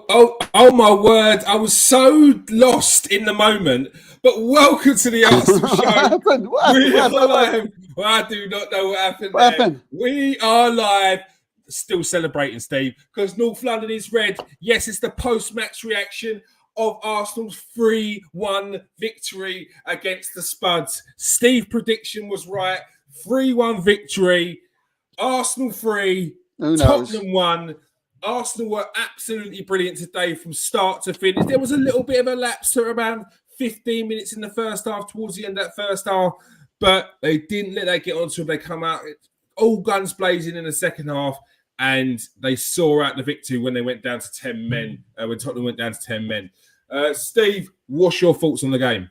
Oh my word! I was so lost in the moment. But welcome to the Arsenal What show. happened? We are live. Well, I do not know what happened What there. happened? We are live. Still celebrating, Steve, because North London is red. Yes, it's the post-match reaction of Arsenal's 3-1 victory against the Spuds. Steve's prediction was right. 3-1 victory. Arsenal 3. Who knows? Tottenham 1. Arsenal were absolutely brilliant today from start to finish. There was a little bit of a lapse to around 15 minutes in the first half, towards the end of that first half, but they didn't let that get on to them. They come out all guns blazing in the second half, and they saw out the victory when they went down to 10 men, when Tottenham went down to 10 men. Steve, what's your thoughts on the game?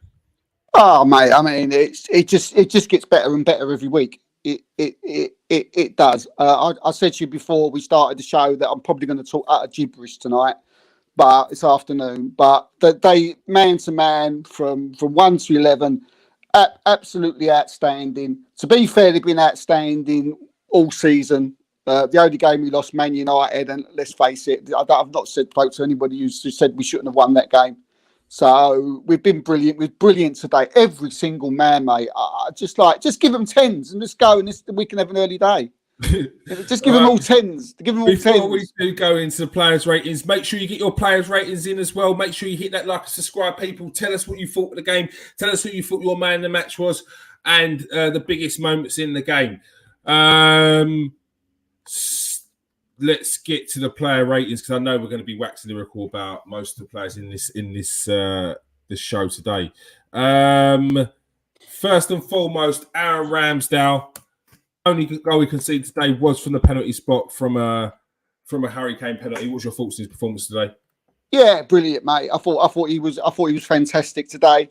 Oh, mate, I mean, it just gets better and better every week. It does. I said to you before we started the show that I'm probably going to talk out of gibberish tonight, but it's afternoon. But they man to man from 1 to 11, absolutely outstanding. To be fair, they've been outstanding all season. The only game we lost, Man United, and let's face it, I've not spoke to anybody who said we shouldn't have won that game. So we've been brilliant. We're brilliant today. Every single man, mate. Just give them tens and let's go, and we can have an early day. Just give them all tens. Give them all Before tens. we do go into the players' ratings, make sure you get your players' ratings in as well. Make sure you hit that like and subscribe, people. Tell us what you thought of the game. Tell us who you thought your man in the match was, and the biggest moments in the game. Let's get to the player ratings, because I know we're going to be waxing lyrical about most of the players in this show today. First and foremost, Aaron Ramsdale. Only goal we conceded today was from the penalty spot from a Harry Kane penalty. What's your thoughts on his performance today? Yeah, brilliant, mate. I thought he was fantastic today.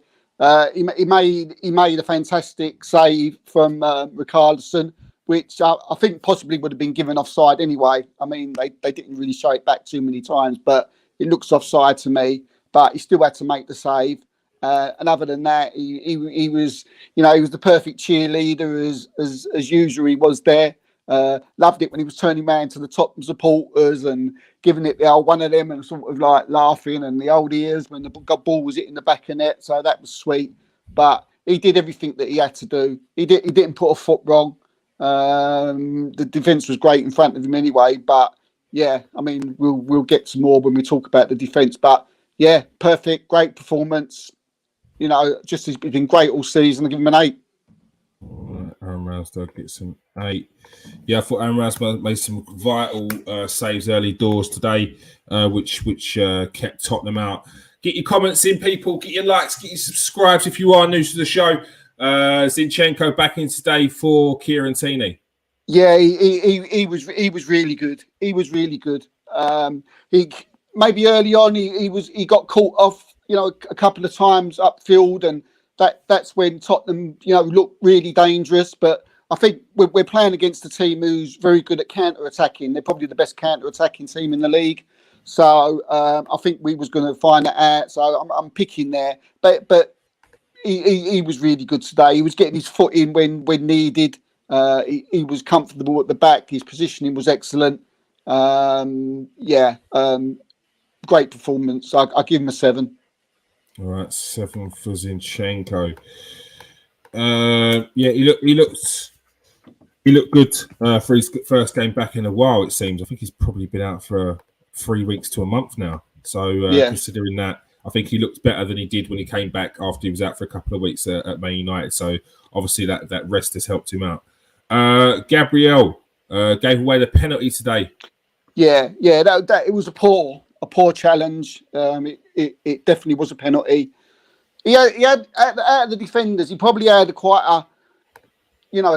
He made a fantastic save from Richarlison, which I think possibly would have been given offside anyway. I mean, they didn't really show it back too many times, but it looks offside to me. But he still had to make the save. And other than that, he was, he was the perfect cheerleader as usual. He was there. Loved it when he was turning around to the Tottenham supporters and giving it the old one of them and sort of like laughing, and the old ears when the ball was hitting the back of net. So that was sweet. But he did everything that he had to do. He didn't put a foot wrong. The defence was great in front of him anyway, but yeah, I mean, we'll get some more when we talk about the defence. But yeah, perfect, great performance. Just he's been great all season. I give him an 8. Aaron Ramsdale gets an 8. Yeah, I thought Aaron Ramsdale made some vital saves early doors today, which kept Tottenham out. Get your comments in, people. Get your likes. Get your subscribes if you are new to the show. Zinchenko back in today for Kieran Tierney. Yeah, he was really good. He was really good. He maybe early on he got caught off, a couple of times upfield, and that's when Tottenham, looked really dangerous. But I think we're playing against a team who's very good at counter-attacking. They're probably the best counter-attacking team in the league. So I think we was going to find that out. So I'm picking there, but. He was really good today. He was getting his foot in when needed. He was comfortable at the back. His positioning was excellent. Great performance. I give him a 7. All right, 7 for Zinchenko. He looked good for his first game back in a while. It seems. I think he's probably been out for 3 weeks to a month now. So considering that. I think he looked better than he did when he came back after he was out for a couple of weeks at Man United. So obviously that rest has helped him out. Gabriel gave away the penalty today. Yeah, that it was a poor challenge. It definitely was a penalty. He had out of the defenders, he probably had a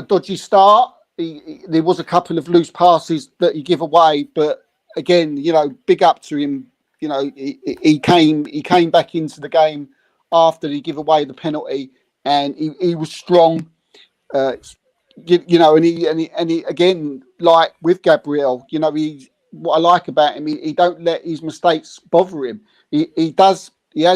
dodgy start. There was a couple of loose passes that he gave away, but again, big up to him. He came back into the game after he gave away the penalty, and he was strong. And he again, like with Gabriel, what I like about him, he don't let his mistakes bother him. He has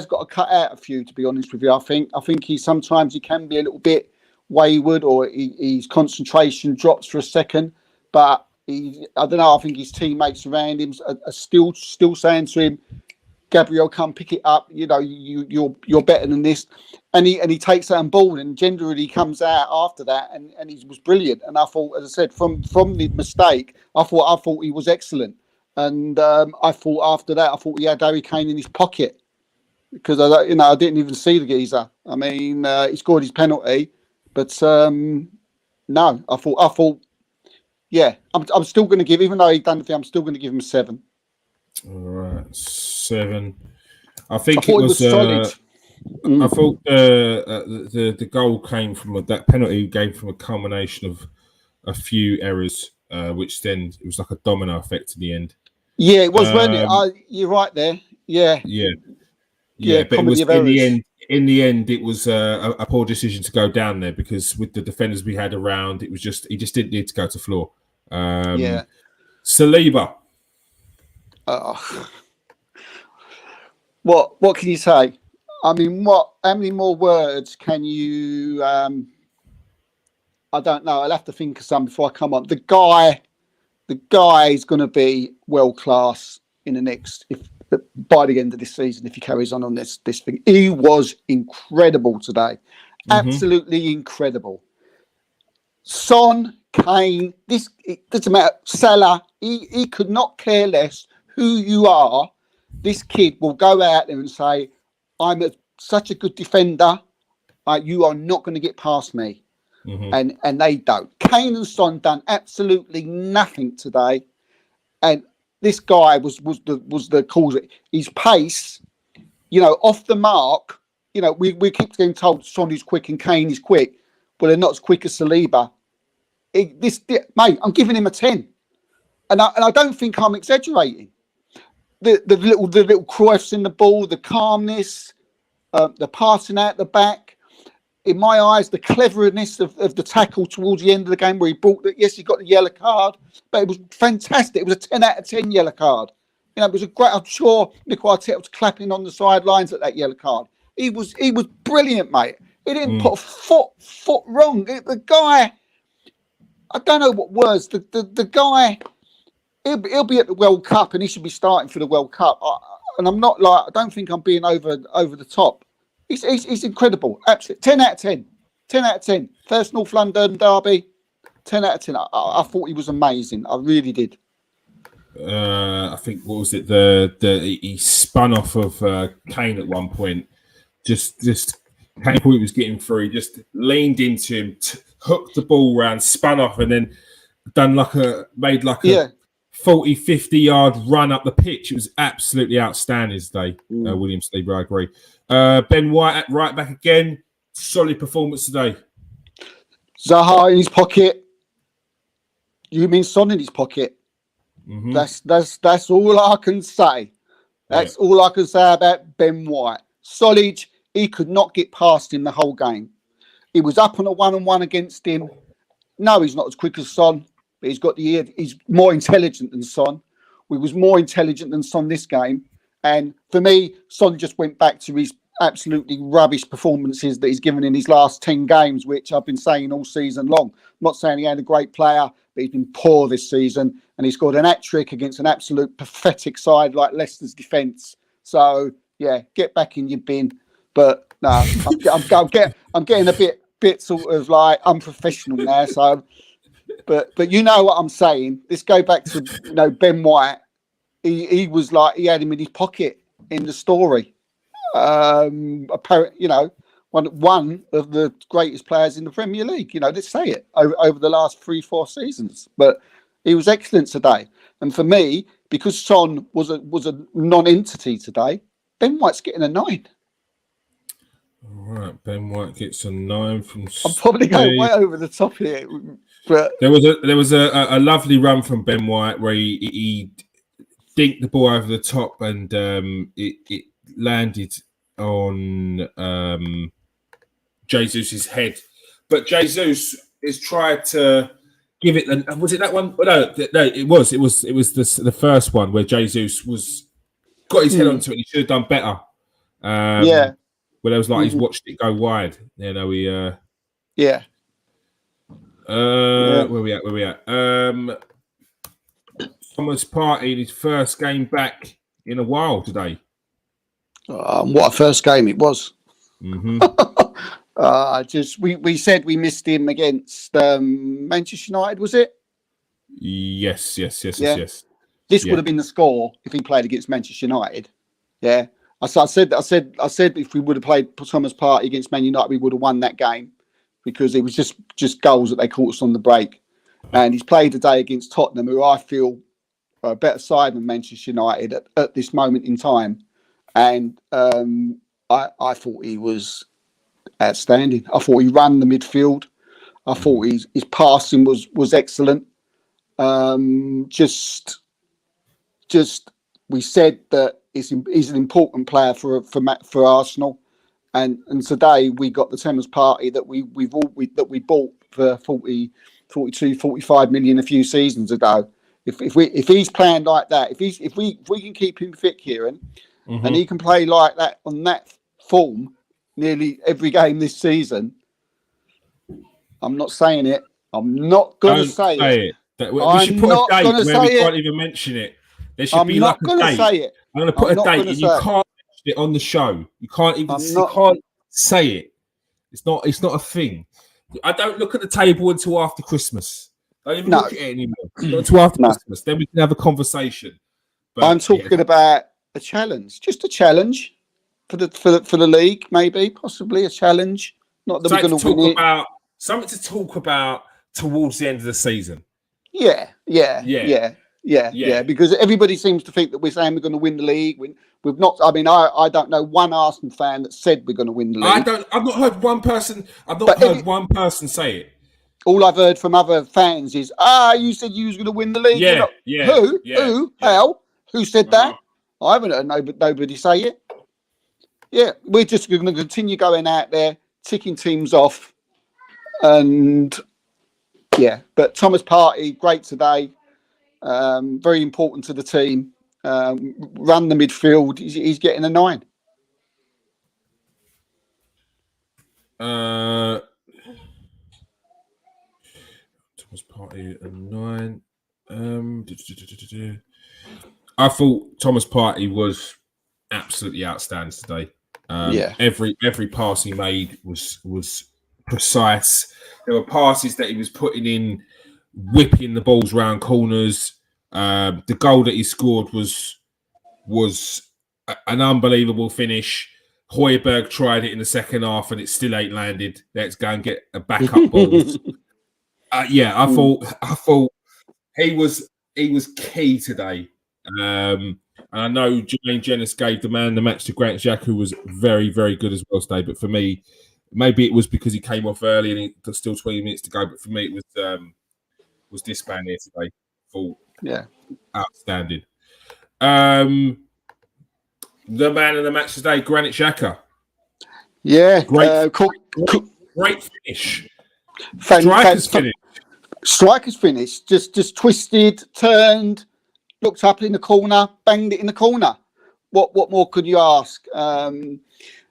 got to cut out a few, to be honest with you. I think he sometimes can be a little bit wayward, or his concentration drops for a second. But I don't know. I think his teammates around him are still saying to him, "Gabriel, come pick it up. You know, you're better than this." And he takes that on board, and generally comes out after that, and he was brilliant. And I thought, as I said, from the mistake, I thought he was excellent. And I thought after that, I thought he had Harry Kane in his pocket, because I didn't even see the geezer. I mean, he scored his penalty, but no, I thought, yeah, I'm still going to give, even though he done the thing, I'm still going to give him 7. All right, 7. I thought it was solid. I thought the goal came from that penalty came from a culmination of a few errors, which then it was like a domino effect in the end. Yeah, it was, wasn't it? You're right there. Yeah. But it was in the end, it was a poor decision to go down there, because with the defenders we had around, he just didn't need to go to floor. Saliba. What can you say? I mean, how many more words can you? I don't know. I'll have to think of some before I come on. The guy is going to be world class in the next, by the end of this season, if he carries on this thing. He was incredible today, absolutely incredible. Son, Kane, it doesn't matter. Salah, he could not care less who you are. This kid will go out there and say, "I'm such a good defender. You are not going to get past me." And they don't. Kane and Son done absolutely nothing today, and this guy was the cause. His pace, off the mark. We keep getting told Son is quick and Kane is quick, but they're not as quick as Saliba. Mate, I'm giving him a 10, and I don't think I'm exaggerating. The little Cruyffs in the ball, the calmness, the passing out the back. In my eyes, the cleverness of the tackle towards the end of the game, where he got the yellow card, but it was fantastic. It was a 10 out of 10 yellow card. It was a great. I'm sure Mikel Arteta was clapping on the sidelines at that yellow card. He was brilliant, mate. He didn't put a foot wrong. The guy, I don't know what words. The guy, he'll be at the World Cup, and he should be starting for the World Cup. And I'm not I don't think I'm being over the top. He's incredible. Absolutely. 10 out of 10. 10 out of 10. First North London derby. 10 out of 10. I thought he was amazing. I really did. I think, what was it? He spun off of Kane at one point. Just Kane thought he was getting through. He just leaned into him, hooked the ball round, spun off, and then made a 40, 50-yard run up the pitch. It was absolutely outstanding today. William Saliba, I agree. Ben White at right back again. Solid performance today. Zaha in his pocket. You mean Son in his pocket? That's all I can say. That's all I can say about Ben White. Solid. He could not get past him the whole game. He was up on a 1-on-1 against him. No, he's not as quick as Son, but he's more intelligent than Son. We was more intelligent than Son this game. And for me, Son just went back to his absolutely rubbish performances that he's given in his last 10 games, which I've been saying all season long. I'm not saying he had a great player, but he's been poor this season. And he scored an hat-trick against an absolute pathetic side like Leicester's defence. So, yeah, get back in your bin. But no, I'm getting a bit sort of like unprofessional now. So, but you know what I'm saying. Let's go back to Ben White. He was like, he had him in his pocket in the story. Apparently, one of the greatest players in the Premier League. Let's say it over the last 3-4 seasons. But he was excellent today. And for me, because Son was a non-entity today, Ben White's getting a 9. All right, Ben White gets a 9 from. I'm probably going way over the top here, but there was a lovely run from Ben White where he dinked the ball over the top, and it landed on Jesus' head. But Jesus has tried to give it. Was it that one? No, it was the first one where Jesus got his head onto it. He should have done better. Where there was he's watched it go wide. Where we at? Thomas Partey in his first game back in a while today. What a first game it was. Mm-hmm. We said we missed him against Manchester United, was it? Yes. This would have been the score if he played against Manchester United. Yeah. I said if we would have played Thomas Partey against Man United, we would have won that game because it was just goals that they caught us on the break. And he's played today against Tottenham, who I feel are a better side than Manchester United at this moment in time. And I thought he was outstanding. I thought he ran the midfield. I thought his passing was excellent. Just we said that he's an important player for Arsenal, and today we got the Thomas Partey that we bought for 42, 45 million a few seasons ago. If he's playing like that, if we can keep him fit, Kieran, and he can play like that on that form nearly every game this season, I'm not saying it. I'm not going to say it. We should put a date where we can't even mention it. There should be like a date. I'm not going to say it. I'm going to put a date, and you can't mention it on the show. You can't even. You can't say it. It's not a thing. I don't look at the table until after Christmas. I don't even look at it anymore. Not until after Christmas. Then we can have a conversation. But, I'm talking about a challenge, just a challenge for the league, maybe, possibly a challenge. Not that we're going to win it. Something to talk about towards the end of the season. Yeah. Because everybody seems to think that we're saying we're going to win the league. We've not. I mean, I don't know one Arsenal fan that said we're going to win the league. I've not heard one person. I've not heard one person say it. All I've heard from other fans is, you said you was going to win the league. Who? How? Who said that? I haven't heard nobody say it. Yeah, we're just going to continue going out there, ticking teams off, and but Thomas Partey, great today. Very important to the team. Run the midfield. He's getting a 9. Thomas Partey a 9. I thought Thomas Partey was absolutely outstanding today. Every pass he made was precise. There were passes that he was putting in, whipping the balls round corners. The goal that he scored was an unbelievable finish. Højbjerg tried it in the second half and it still ain't landed. Let's go and get a backup ball. I thought he was key today. And I know Jermaine Jenas gave the man the match to Granit Xhaka, who was very, very good as well today. But for me, maybe it was because he came off early and there's still 20 minutes to go. But for me, it was this man here today. Outstanding. The man of the match today, Granit Xhaka. Yeah, great finish. Striker's finish. Just twisted, turned, looked up in the corner, banged it in the corner. What more could you ask?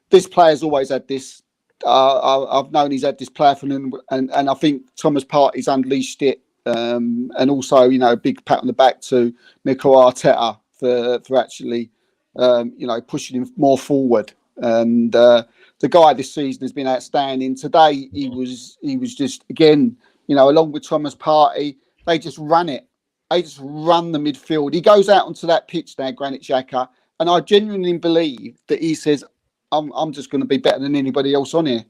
This player's always had this. I've known he's had this player for him, and I think Thomas Partey's unleashed it. And also, a big pat on the back to Mikel Arteta for actually, pushing him more forward. And the guy this season has been outstanding. Today, he was just, again, along with Thomas Partey, they just run it. They just run the midfield. He goes out onto that pitch now, Granit Xhaka, and I genuinely believe that he says, I'm just going to be better than anybody else on here.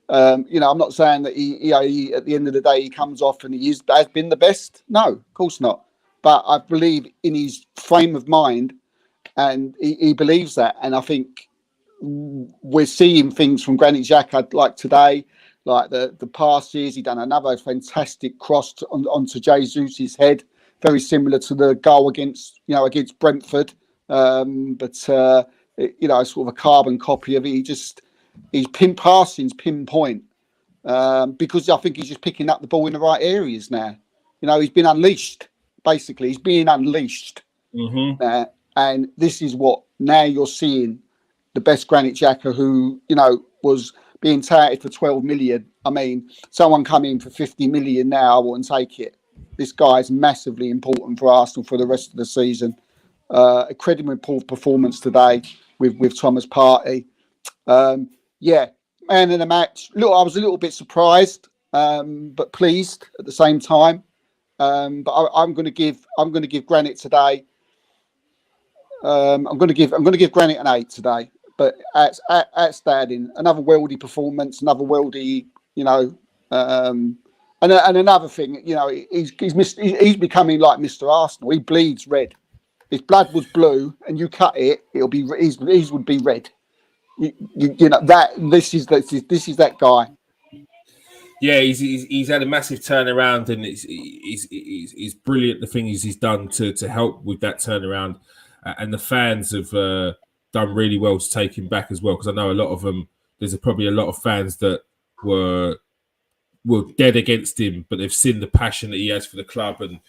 I'm not saying that he at the end of the day he comes off and he has been the best. No, of course not. But I believe in his frame of mind, and he believes that. And I think we're seeing things from Granit Xhaka like today, like the passes. He done another fantastic cross onto Jesus' head, very similar to the goal against Brentford. But sort of a carbon copy of it. His passing's pinpoint, because I think he's just picking up the ball in the right areas now. He's been unleashed. Basically, he's being unleashed. And this is what now you're seeing the best Granit Xhaka, who was being touted for 12 million. I mean, someone come in for 50 million now, I wouldn't take it. This guy is massively important for Arsenal for the rest of the season. A credible performance today with Thomas Partey. Yeah, man in the match. Look, I was a little bit surprised, but pleased at the same time. But I'm going to give Granit today. I'm going to give Granit an 8 today. But outstanding, another worldy performance, another worldy, and another thing, he's becoming like Mr. Arsenal. He bleeds red. His blood was blue, and you cut it, his would be red. This is that guy. Yeah, he's had a massive turnaround, and it's brilliant the things he's done to help with that turnaround, and the fans have done really well to take him back as well. Because I know a lot of them. There's probably a lot of fans that were dead against him, but they've seen the passion that he has for the club, and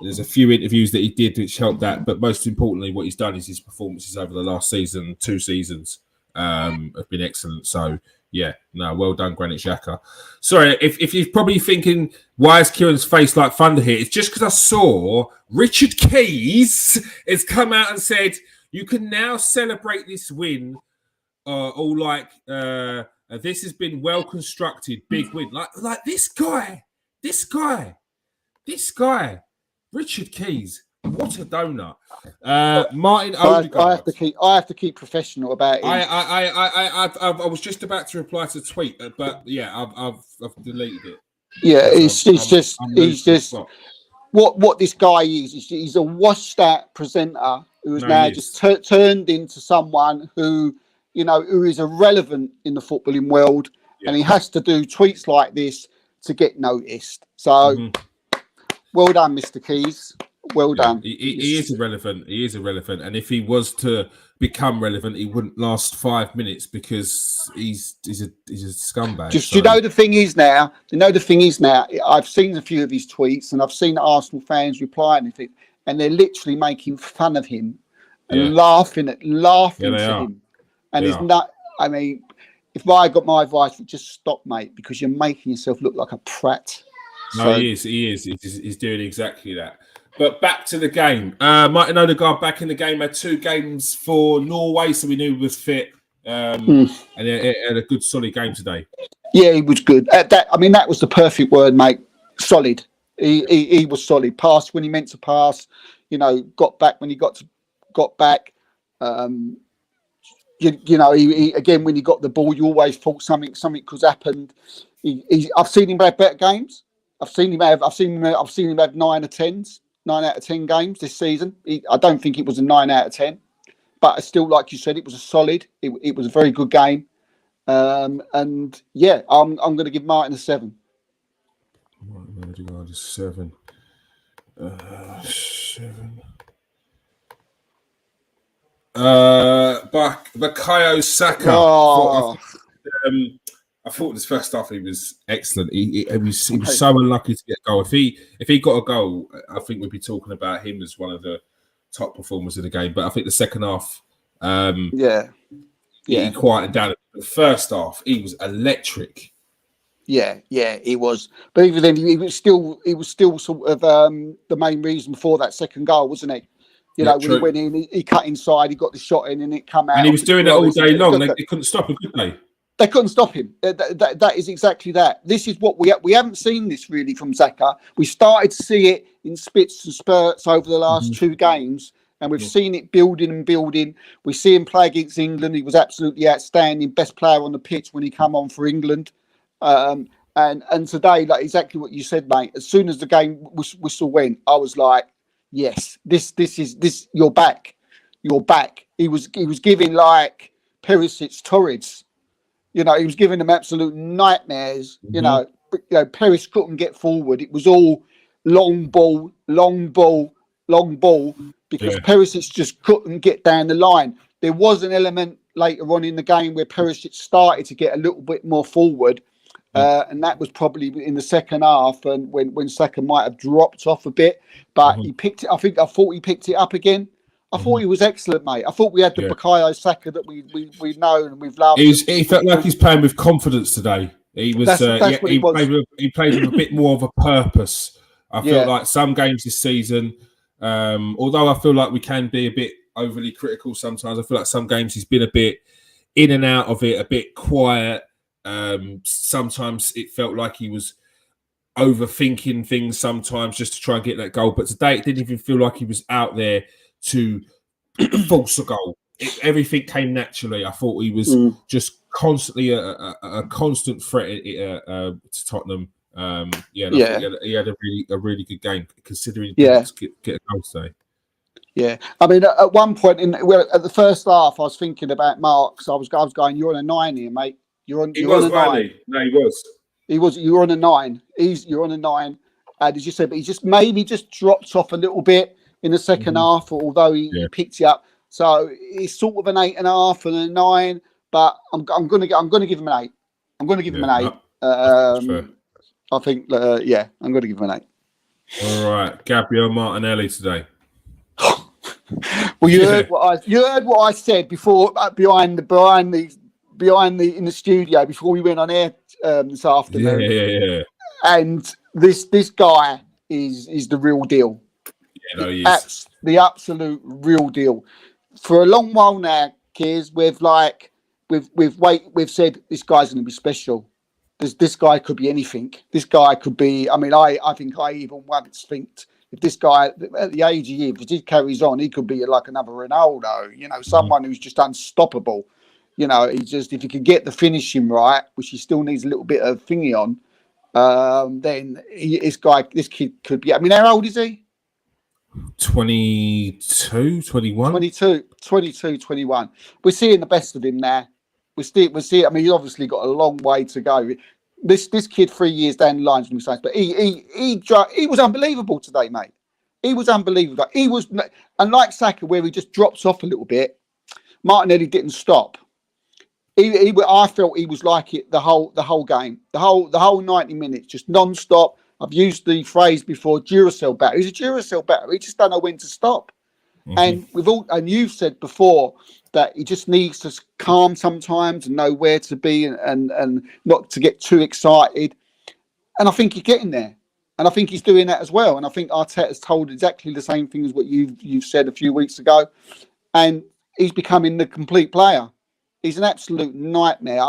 there's a few interviews that he did which helped that. But most importantly, what he's done is his performances over the last season, 2 seasons, have been excellent. So. Yeah, no, well done, Granit Xhaka. Sorry, if you're probably thinking, why is Kieran's face like thunder here? It's just because I saw Richard Keys has come out and said, you can now celebrate this win, all like, this has been well constructed, big win. Like this guy, Richard Keys. What a donut, Martin Odegaard. I have to keep professional about it. I was just about to reply to the tweet, but yeah, I've deleted it. Yeah, he's just what this guy is. He's a washed out presenter who is now just turned into someone who is irrelevant in the footballing world, and he has to do tweets like this to get noticed. So, well done, Mr. Keys. Well done. He is irrelevant. And if he was to become relevant, he wouldn't last 5 minutes because he's a scumbag. The thing is now. I've seen a few of his tweets, and I've seen Arsenal fans replying to it, and they're literally making fun of him and laughing to him. And it's not. I mean, if I got my advice, would just stop, mate, because you're making yourself look like a prat. No, he is. He's doing exactly that. But back to the game. Martin Odegaard back in the game, had 2 games for Norway, so we knew he was fit. And he had a good, solid game today. Yeah, he was good. That was the perfect word, mate. Solid. He was solid. Passed when he meant to pass. Got back when he got back. He again, when he got the ball, you always thought something could happen. I've seen him have better games. I've seen him have 9 out of 10 games this season. I don't think it was a 9 out of 10, but still, like you said, it was a solid. It was a very good game, and yeah, I'm going to give Martin a 7. Martin Odegaard is 7. 7. Bukayo Saka. I thought this first half he was excellent. He was so unlucky to get a goal. If he got a goal, I think we'd be talking about him as one of the top performers of the game. But I think the second half, he quieted down. The first half, he was electric. Yeah, he was. But even then, he was still sort of the main reason for that second goal, wasn't he? When he went in, he cut inside, he got the shot in, and it come out. And he was doing it all day long. They couldn't stop him, could they? They couldn't stop him. That is exactly that. This is what we haven't seen this really from Xhaka. We started to see it in spits and spurts over the last 2 games, and we've seen it building and building. We see him play against England. He was absolutely outstanding, best player on the pitch when he come on for England. And today, like exactly what you said, mate. As soon as the game whistle went, I was like, yes, this is you're back. You're back. He was giving like Perisic Torres. He was giving them absolute nightmares. Paris couldn't get forward. It was all long ball, because Perisic just couldn't get down the line. There was an element later on in the game where Perisic started to get a little bit more forward, and that was probably in the second half, and when Saka might have dropped off a bit, but he picked it. I thought he picked it up again. I thought he was excellent, mate. I thought we had the Bukayo Saka that we've known and we've loved. He felt like he's playing with confidence today. He was. He played with a bit more of a purpose I feel like some games this season, although I feel like we can be a bit overly critical sometimes, I feel like some games he's been a bit in and out of it, a bit quiet. Sometimes it felt like he was overthinking things sometimes just to try and get that goal. But today it didn't even feel like he was out there to force a goal. Everything came naturally. I thought he was just constantly a constant threat to Tottenham. I thought he had a really good game considering he didn't get a goal today. Yeah, I mean, at one point at the first half, I was thinking about Mark. So I was going, "You're on a 9 here, mate. You're on a 9." No, he was. You're on a 9. You're on a 9. As you said, but he just maybe just dropped off a little bit in the second half, although he picked it up. So it's sort of an 8.5 and a 9. But I'm gonna give him an 8. I'm gonna give him an 8. I think I'm gonna give him an 8. All right, Gabriel Martinelli today. Well, you heard what I said before behind the in the studio before we went on air this afternoon. Yeah. And this guy is the real deal. Yeah, no, he is. The absolute real deal. For a long while now, Kears, we've said this guy's going to be special. This guy could be anything. This guy could be. I mean, I think I even once think if this guy at the age he is, if he carries on, he could be like another Ronaldo. You know, someone who's just unstoppable. You know, he just if he could get the finishing right, which he still needs a little bit of thingy on, then this kid could be. I mean, how old is he? 22, 21? 22, 21. We're seeing the best of him now. We're seeing. I mean, he's obviously got a long way to go. This kid 3 years down the line, but he was unbelievable today, mate. He was unbelievable. He was, unlike Saka, where he just drops off a little bit. Martinelli didn't stop. I felt he was like it the whole game, the whole 90 minutes, just non-stop. I've used the phrase before, Duracell battery. He's a Duracell battery. He just don't know when to stop. Mm-hmm. And you've said before that he just needs to calm sometimes and know where to be and not to get too excited. And I think he's getting there. And I think he's doing that as well. And I think Arteta has told exactly the same thing as what you've said a few weeks ago. And he's becoming the complete player. He's an absolute nightmare.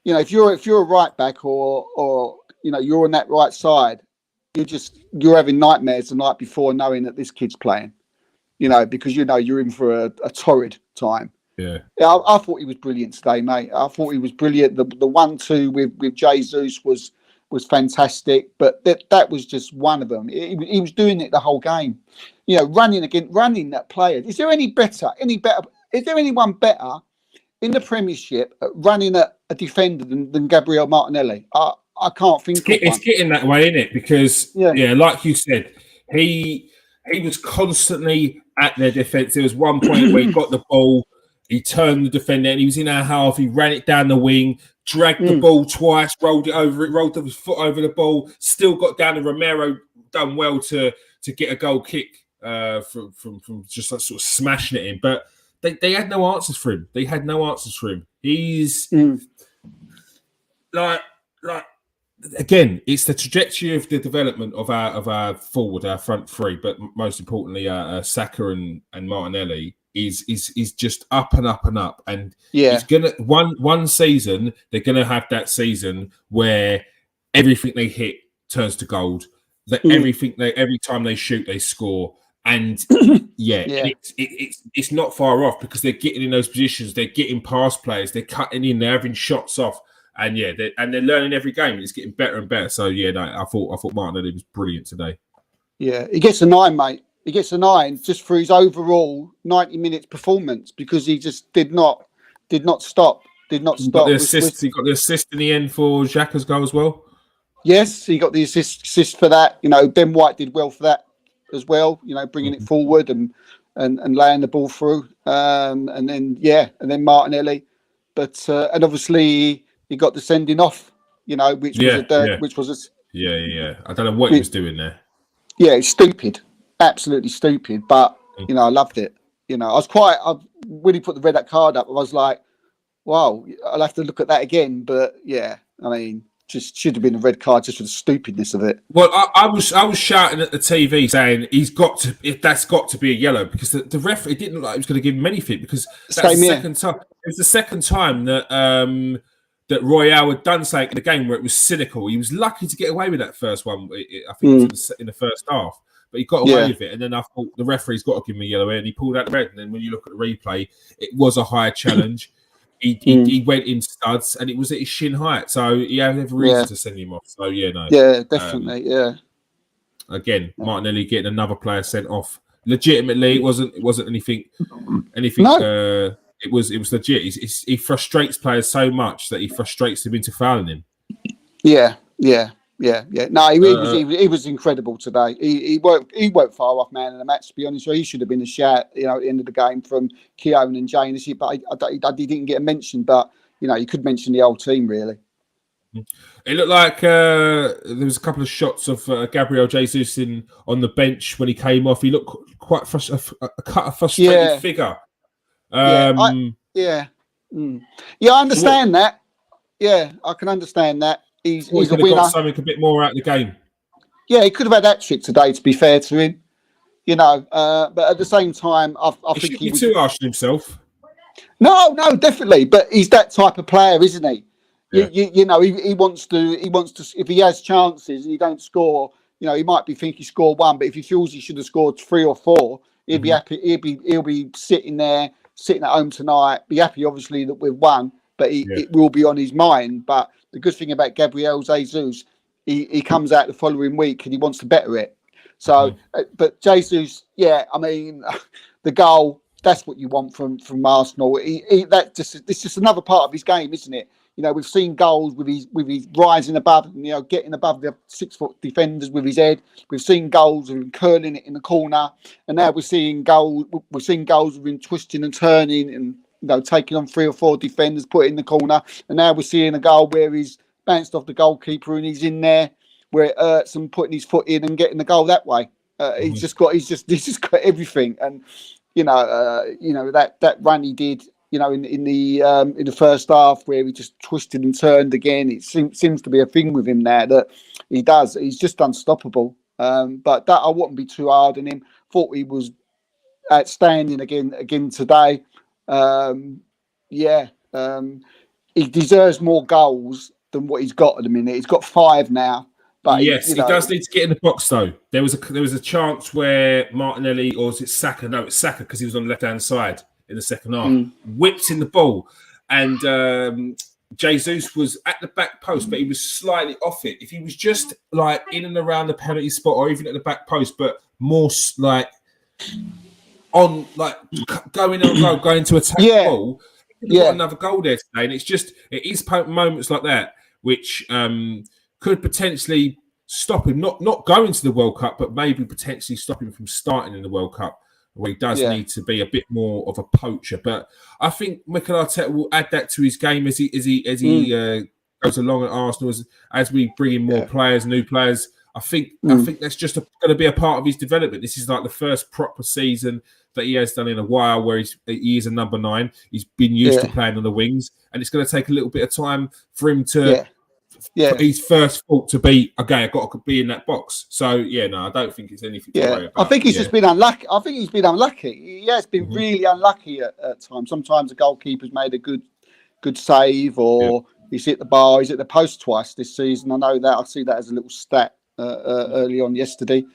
You know, if you're a right back or you know you're on that right side, you're having nightmares the night before, knowing that this kid's playing. You know, because you know you're in for a torrid time. Yeah. I thought he was brilliant today, mate. I thought he was brilliant. The 1-2 with Jesus was fantastic, but that was just one of them. He was doing it the whole game. You know, running that player. Is there any better? Is there anyone better in the Premiership at running a defender than Gabriel Martinelli? I can't think of one. It's getting that way, isn't it? Because like you said, he was constantly at their defence. There was one point where he got the ball, he turned the defender, and he was in our half. He ran it down the wing, dragged the ball twice, rolled his foot over the ball, still got down. And Romero done well to get a goal kick from just like sort of smashing it in. But they had no answers for him. He's like. Again, it's the trajectory of the development of our forward, our front three, but most importantly, Saka and Martinelli is just up and up and up. And it's gonna one season they're gonna have that season where everything they hit turns to gold. That every time they shoot, they score. And it's not far off because they're getting in those positions, they're getting past players, they're cutting in, they're having shots off. And they're learning every game. It's getting better and better. So I thought Martinelli was brilliant today. Yeah, he gets a 9, mate. He gets a 9 just for his overall 90 minutes performance because he just did not stop. He got the assist in the end for Xhaka's goal as well. Yes, he got the assist for that. You know, Ben White did well for that as well. You know, bringing it forward and laying the ball through. And then Martinelli, but and obviously. He got the sending off, you know, which was I don't know what he was doing there. Yeah, it's stupid, absolutely stupid. But you know, I loved it. You know, when he put the red card up, I was like, wow, I'll have to look at that again. But yeah, I mean, just should have been a red card just for the stupidness of it. Well, I was shouting at the TV saying that's got to be a yellow, because the referee, it didn't look like he was going to give him anything, because that's the second time. It was the second time that that Royale had done something in the game where it was cynical. He was lucky to get away with that first one. I think it was in the first half, but he got away with it. And then I thought the referee's got to give him a yellow, and he pulled out the red. And then when you look at the replay, it was a higher challenge. He went in studs, and it was at his shin height, so he had every reason to send him off. So Definitely, Again, Martinelli getting another player sent off. Legitimately, it wasn't anything. No. It was legit. He frustrates players so much that he frustrates them into fouling him. Yeah. No, he was incredible today. He weren't far off man in the match, to be honest. So he should have been a shout, at the end of the game from Keown and James. But he didn't get a mention. But you could mention the whole team really. It looked like there was a couple of shots of Gabriel Jesus on the bench when he came off. He looked quite a frustrated figure. I understand that. Yeah, I can understand that. He's a winner. Got something a bit more out of the game. Yeah, he could have had that trick today, to be fair to him. But at the same time, I think he too harsh on himself. No, definitely. But he's that type of player, isn't he? Yeah. He wants to. If he has chances and he don't score, he might be thinking he scored one, but if he feels he should have scored 3 or 4, he'll be happy. He'll be sitting at home tonight. Be happy, obviously, that we've won, but it will be on his mind. But the good thing about Gabriel Jesus, he comes out the following week and he wants to better it. So, but Jesus, the goal, that's what you want from Arsenal. It's just another part of his game, isn't it? We've seen goals with his rising above, getting above the 6-foot defenders with his head. We've seen goals of him curling it in the corner, and now we're seeing goals of him twisting and turning and taking on 3 or 4 defenders, put it in the corner. And now we're seeing a goal where he's bounced off the goalkeeper and he's in there where it hurts and putting his foot in and getting the goal that way. He's just got everything, and that run he did. In the first half where he just twisted and turned again, it seems to be a thing with him now that he does. He's just unstoppable. But that I wouldn't be too hard on him. Thought he was outstanding again today. He deserves more goals than what he's got at the minute. He's got 5 now. But he does need to get in the box though. There was a chance where Martinelli, or was it Saka? No, it's Saka because he was on the left-hand side in the second half, whips in the ball, and Jesus was at the back post, but he was slightly off it. If he was just like in and around the penalty spot, or even at the back post, but more like on, like going to attack the ball, he got another goal there today. And it is moments like that which could potentially stop him not going to the World Cup, but maybe potentially stop him from starting in the World Cup, where he does need to be a bit more of a poacher. But I think Mikel Arteta will add that to his game as he goes along at Arsenal, as we bring in more players, new players. I think that's just going to be a part of his development. This is like the first proper season that he has done in a while, where he is a number 9. He's been used to playing on the wings, and it's going to take a little bit of time for him to. For his first fault to be, okay, I've got to be in that box. So, I don't think it's anything to worry about. I think he's just been unlucky. I think he's been unlucky. He has been really unlucky at times. Sometimes the goalkeeper's made a good save, or he's hit the bar, he's hit the post twice this season. I know that. I see that as a little stat early on yesterday.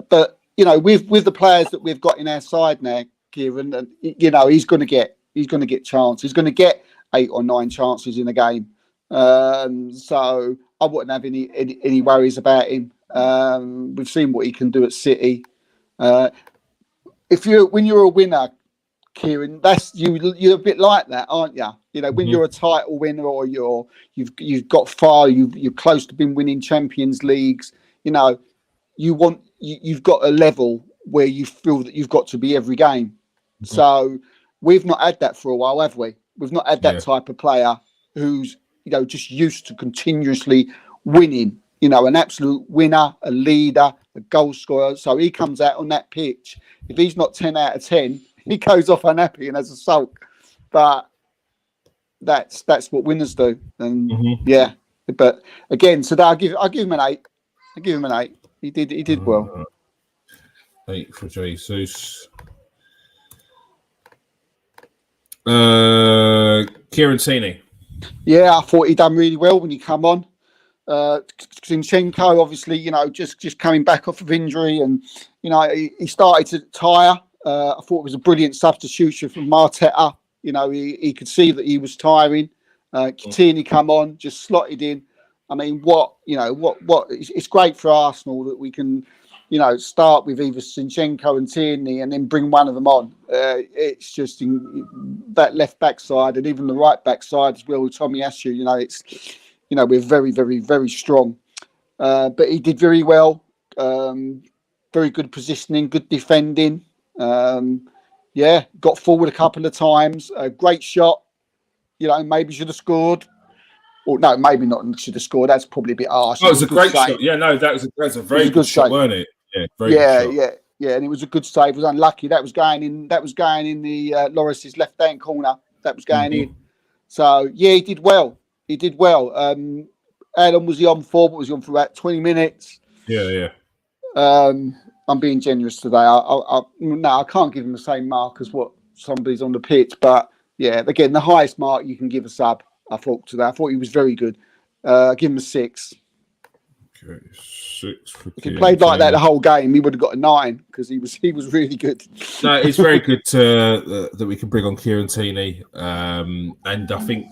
But, with the players that we've got in our side now, Kieran, and he's going to get chances. He's going to get 8 or 9 chances in a game. So I wouldn't have any worries about him. We've seen what he can do at City. When you're a winner, Kieran, that's you're a bit like that, aren't you? When you're a title winner, or you've got far, you're close to being winning Champions Leagues. You've got a level where you feel that you've got to be every game. So we've not had that for a while, have we? We've not had that type of player who's just used to continuously winning, an absolute winner, a leader, a goal scorer. So he comes out on that pitch. If he's not 10 out of 10, he goes off unhappy and has a sulk. But that's what winners do. And But again, today I'll give him an 8. I give him an 8. He did well. 8 for Jesus. Kieran Tierney. Yeah, I thought he done really well when he come on. Zinchenko, obviously, just coming back off of injury, and he started to tire. I thought it was a brilliant substitution from Arteta. He could see that he was tiring. Tierney come on, just slotted in. I mean, it's great for Arsenal that we can, start with either Zinchenko and Tierney and then bring one of them on. It's just that left back side and even the right back side as well with Tomiyasu. We're very, very, very strong. But he did very well. Very good positioning, good defending. Got forward a couple of times. Great shot. Maybe should have scored. Or no, maybe not should have scored. That's probably a bit harsh. Oh, it was a great shot. Yeah, no, that was a very good shot, wasn't it? Yeah, very good shot. Yeah, and it was a good save. It was unlucky. That was going in the Lloris's left-hand corner. That was going in. So yeah, he did well. Alan was he on for? But was he on for about 20 minutes? Yeah. I'm being generous today. I can't give him the same mark as what somebody's on the pitch. But yeah, again, the highest mark you can give a sub. I thought today. I thought he was very good. Give him a 6. Okay, 6 for if he played like that the whole game, he would have got a 9 because he was really good. No, it's very good that we can bring on Kieran Tierney, and I think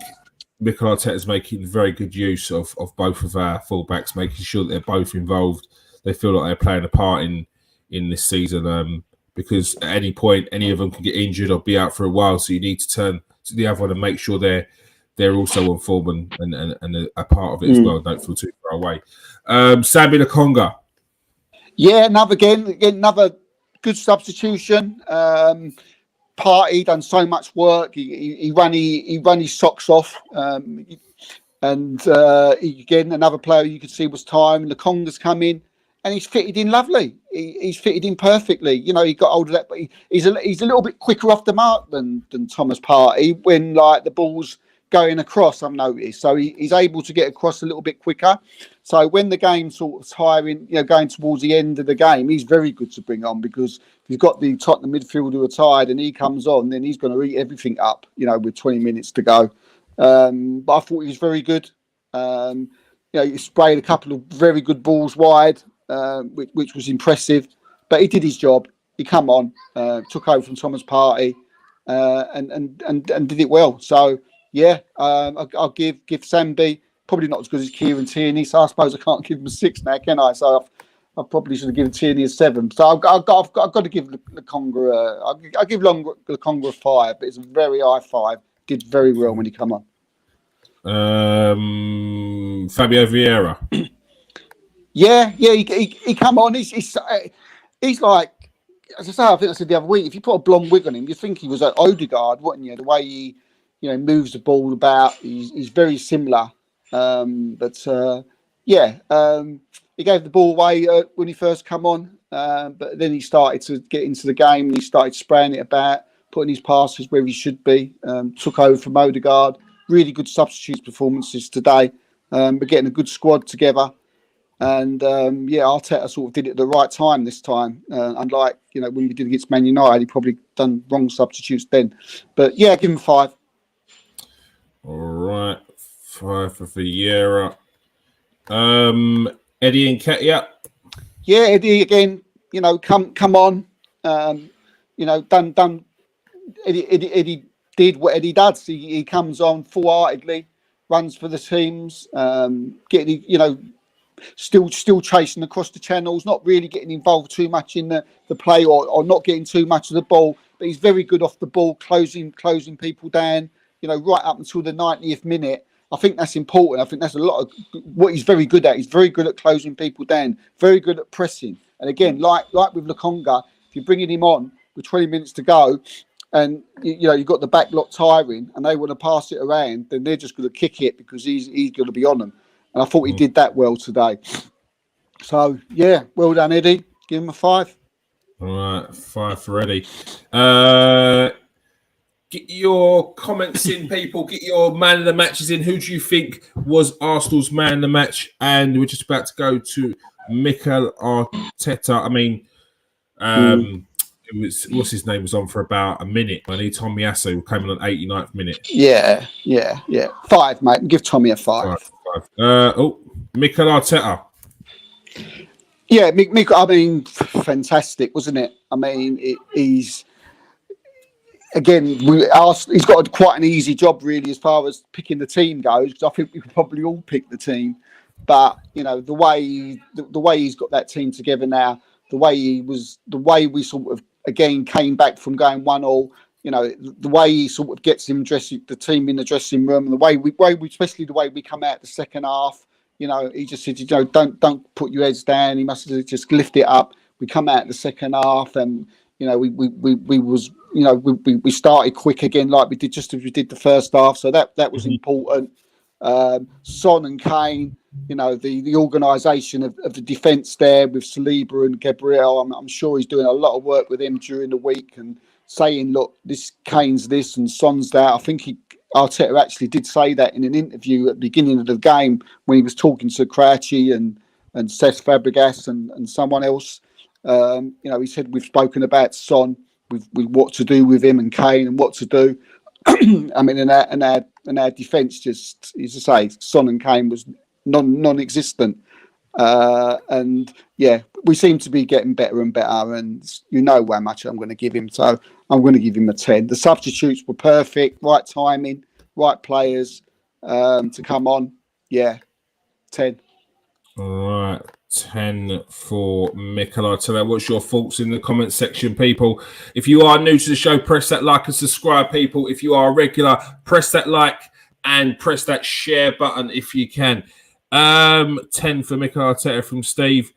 Mikel Arteta is making very good use of both of our fullbacks, making sure that they're both involved. They feel like they're playing a part in this season, because at any point, any of them can get injured or be out for a while. So you need to turn to the other one and make sure they're also on form and a part of it as well. Don't feel too far away. Sambi Lokonga. Yeah, another good substitution. Party done so much work. He ran his socks off. Again, another player you could see was time. Lokonga's come in and he's fitted in lovely. He's fitted in perfectly. He got hold of that, but he's a little bit quicker off the mark than Thomas Partey when the ball's going across, I've noticed. So he's able to get across a little bit quicker. So when the game's sort of tiring, going towards the end of the game, he's very good to bring on because if you've got the Tottenham midfield who are tired and he comes on, then he's going to eat everything up, with 20 minutes to go. But I thought he was very good. He sprayed a couple of very good balls wide, which was impressive. But he did his job. He come on, took over from Thomas Partey, and did it well. So, yeah, I'll give Sambi probably not as good as Kieran Tierney, so I suppose I can't give him a 6 now, can I? So I probably should have given Tierney a 7. So I've got to give Lokonga I'll give Lokonga a 5, but it's a very high 5. Did very well when he come on. Fabio Vieira. Yeah, he come on. He's like, as I say, I think I said the other week, if you put a blonde wig on him, you think he was like Odegaard, wouldn't you? The way he moves the ball about, he's very similar. He gave the ball away when he first come on, but then he started to get into the game and he started spraying it about, putting his passes where he should be. Took over from Odegaard. Really good substitute performances today. We're getting a good squad together. And Arteta sort of did it at the right time this time. Unlike, when we did against Man United, he probably done wrong substitutes then. But yeah, give him 5. All right, 5 for Vieira. Eddie Nketiah. Yeah, Eddie again. Come on. Done. Eddie did what Eddie does. He comes on full-heartedly, runs for the teams, still chasing across the channels, not really getting involved too much in the play or not getting too much of the ball. But he's very good off the ball, closing people down. Right up until the 90th minute. I think that's important. I think that's a lot of what he's very good at. He's very good at closing people down, very good at pressing. And again, like with Lokonga, if you're bringing him on with 20 minutes to go and, you've got the back lot tiring and they want to pass it around, then they're just going to kick it because he's going to be on them. And I thought he did that well today. So, yeah, well done, Eddie. Give him a 5. All right, 5 for Eddie. Get your comments in, people. Get your man of the matches in. Who do you think was Arsenal's man of the match? And we're just about to go to Mikel Arteta. I mean, it was, what's his name, was on for about a minute. I need Tomiyasu came on 89th minute. Yeah. 5, mate. Give Tommy a 5. Mikel Arteta. Yeah, Mick, I mean, fantastic, wasn't it? I mean, he's again, he's got quite an easy job, really, as far as picking the team goes. Because I think we could probably all pick the team, but you know, the way he's got that team together now, the way we sort of again came back from going 1-1. You know, the way he sort of gets the team in the dressing room, and the way we especially the way we come out the second half. You know, he just said, you know, don't put your heads down. He must have just lift it up. We come out the second half, and you know, we started quick again, like we did just as we did the first half. So that was important. Son and Kane, you know, the organisation of the defence there with Saliba and Gabriel. I'm sure he's doing a lot of work with him during the week and saying, look, this Kane's this and Son's that. I think Arteta actually did say that in an interview at the beginning of the game when he was talking to Crouchy and Cesc Fabregas and someone else. You know, he said we've spoken about Son, with what to do with him and Kane and what to do. I mean, and our defence just, as I say, Son and Kane was non-existent. And yeah, we seem to be getting better and better, and you know how much I'm going to give him. So I'm going to give him a 10. The substitutes were perfect, right timing, right players to come on. Yeah, 10. All right, 10 for Mikel Arteta. What's your thoughts in the comment section, people? If you are new to the show, press that like and subscribe, people. If you are a regular, press that like and press that share button if you can. 10 for Mikel Arteta from Steve.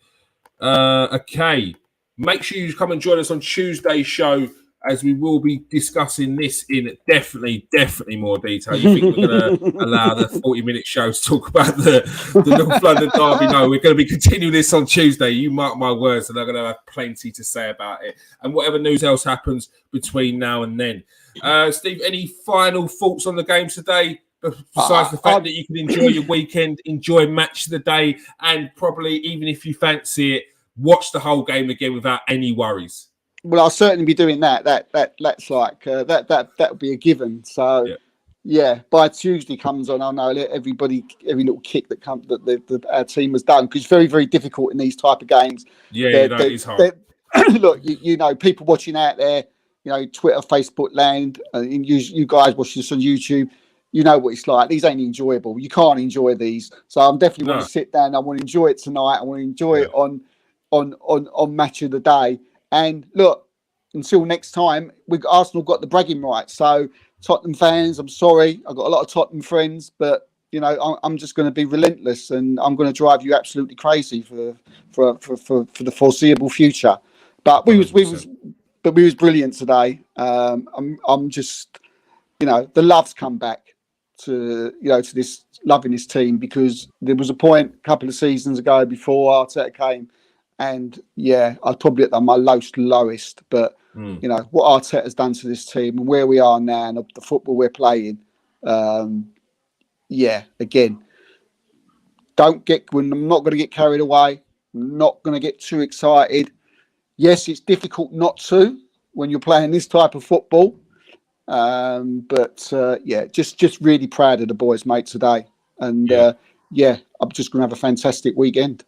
Okay. Make sure you come and join us on Tuesday's show, as we will be discussing this in definitely more detail. You think we're going to allow the 40-minute show to talk about the North London derby? No, we're going to be continuing this on Tuesday. You mark my words, and I'm going to have plenty to say about it. And whatever news else happens between now and then. Steve, any final thoughts on the game today? Besides the fact that you can enjoy your weekend, enjoy match of the day, and probably, even if you fancy it, watch the whole game again without any worries. Well, I'll certainly be doing that. That's like that would be a given. So yeah, by Tuesday comes on, I'll know every little kick that our team has done, because it's very, very difficult in these type of games. Yeah, that is hard. Look, you know, people watching out there, you know, Twitter, Facebook land, and you guys watching this on YouTube. You know what it's like. These ain't enjoyable. You can't enjoy these. So I'm definitely want to sit down. I want to enjoy it tonight. I want to enjoy it on match of the day. And look, until next time, Arsenal got the bragging rights. So Tottenham fans, I'm sorry. I've got a lot of Tottenham friends, but you know, I'm just going to be relentless, and I'm going to drive you absolutely crazy for the foreseeable future. But we was brilliant today. I'm just, you know, the love's come back to this loving this team, because there was a point a couple of seasons ago before Arteta came, and yeah, I'd probably at my lowest, but you know what Arteta has done to this team and where we are now and the football we're playing. Yeah, again, I'm not going to get carried away. I'm not going to get too excited. Yes, it's difficult not to when you're playing this type of football. But yeah, just really proud of the boys, mate, today. And yeah, I'm just going to have a fantastic weekend.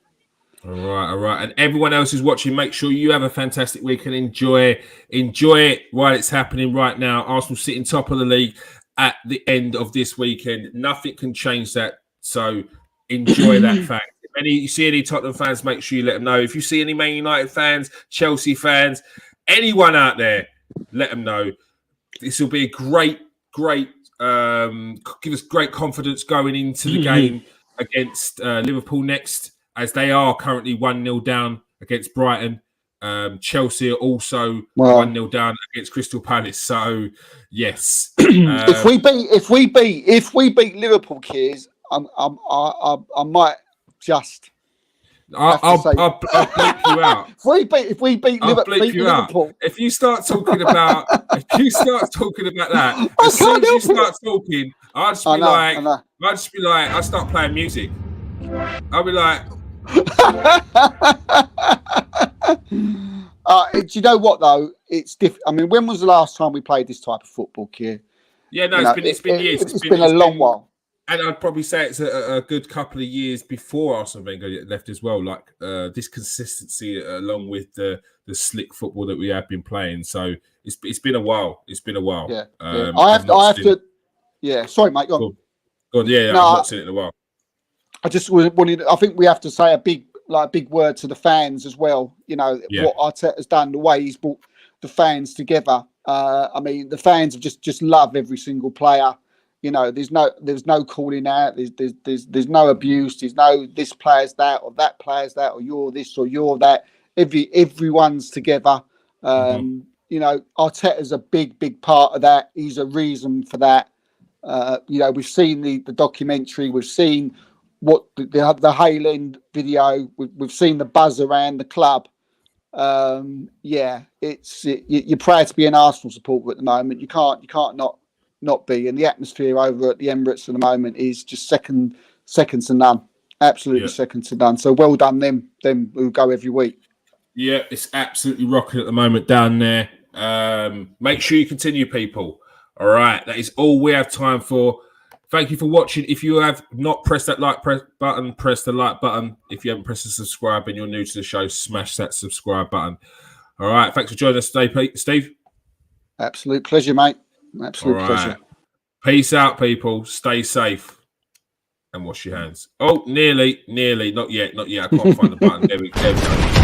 All right. And everyone else who's watching, make sure you have a fantastic week and enjoy it while it's happening right now. Arsenal sitting top of the league at the end of this weekend. Nothing can change that. So enjoy that fact. If you see any Tottenham fans, make sure you let them know. If you see any Man United fans, Chelsea fans, anyone out there, let them know. This will be a great, give us great confidence going into the game against Liverpool next, as they are currently 1-0 down against Brighton. Chelsea are also 1-0 down against Crystal Palace. So yes, if we beat Liverpool, kids, I might just. I'll bleep you out. If we beat Liverpool, if you start talking about that, as soon as you start talking, I'll just be like, I'll start playing music. I'll be like, do you know what though? It's different. I mean, when was the last time we played this type of football, Keir? Yeah, no, it's been years. It's been a long while. And I'd probably say it's a good couple of years before Arsene Wenger left as well. Like this consistency, along with the slick football that we have been playing. So it's been a while. It's been a while. Yeah, I have to. Yeah, sorry, mate. Go on. Yeah, I've not seen it in a while. I just wanted. I think we have to say a big word to the fans as well. You know what Arteta's done, the way he's brought the fans together. I mean, the fans have just love every single player. You know, there's no calling out. There's no abuse. There's no this player's that or that player's that or you're this or you're that. Everyone's together. You know, Arteta's a big part of that. He's a reason for that. You know, we've seen the documentary. We've seen what the Hale End video. We've seen the buzz around the club. You're proud to be an Arsenal supporter at the moment. You can't not be, and the atmosphere over at the Emirates at the moment is just second to none. Absolutely second to none. So well done them who go every week. Yeah, it's absolutely rocking at the moment down there. Make sure you continue, people. All right, that is all we have time for. Thank you for watching. If you have not pressed that button, press the like button. If you haven't pressed the subscribe and you're new to the show, smash that subscribe button. All right, thanks for joining us today, Steve. Absolute pleasure, mate. Absolute pleasure. Peace out, people. Stay safe and wash your hands. Oh, nearly. Not yet. I can't find the button. There we go.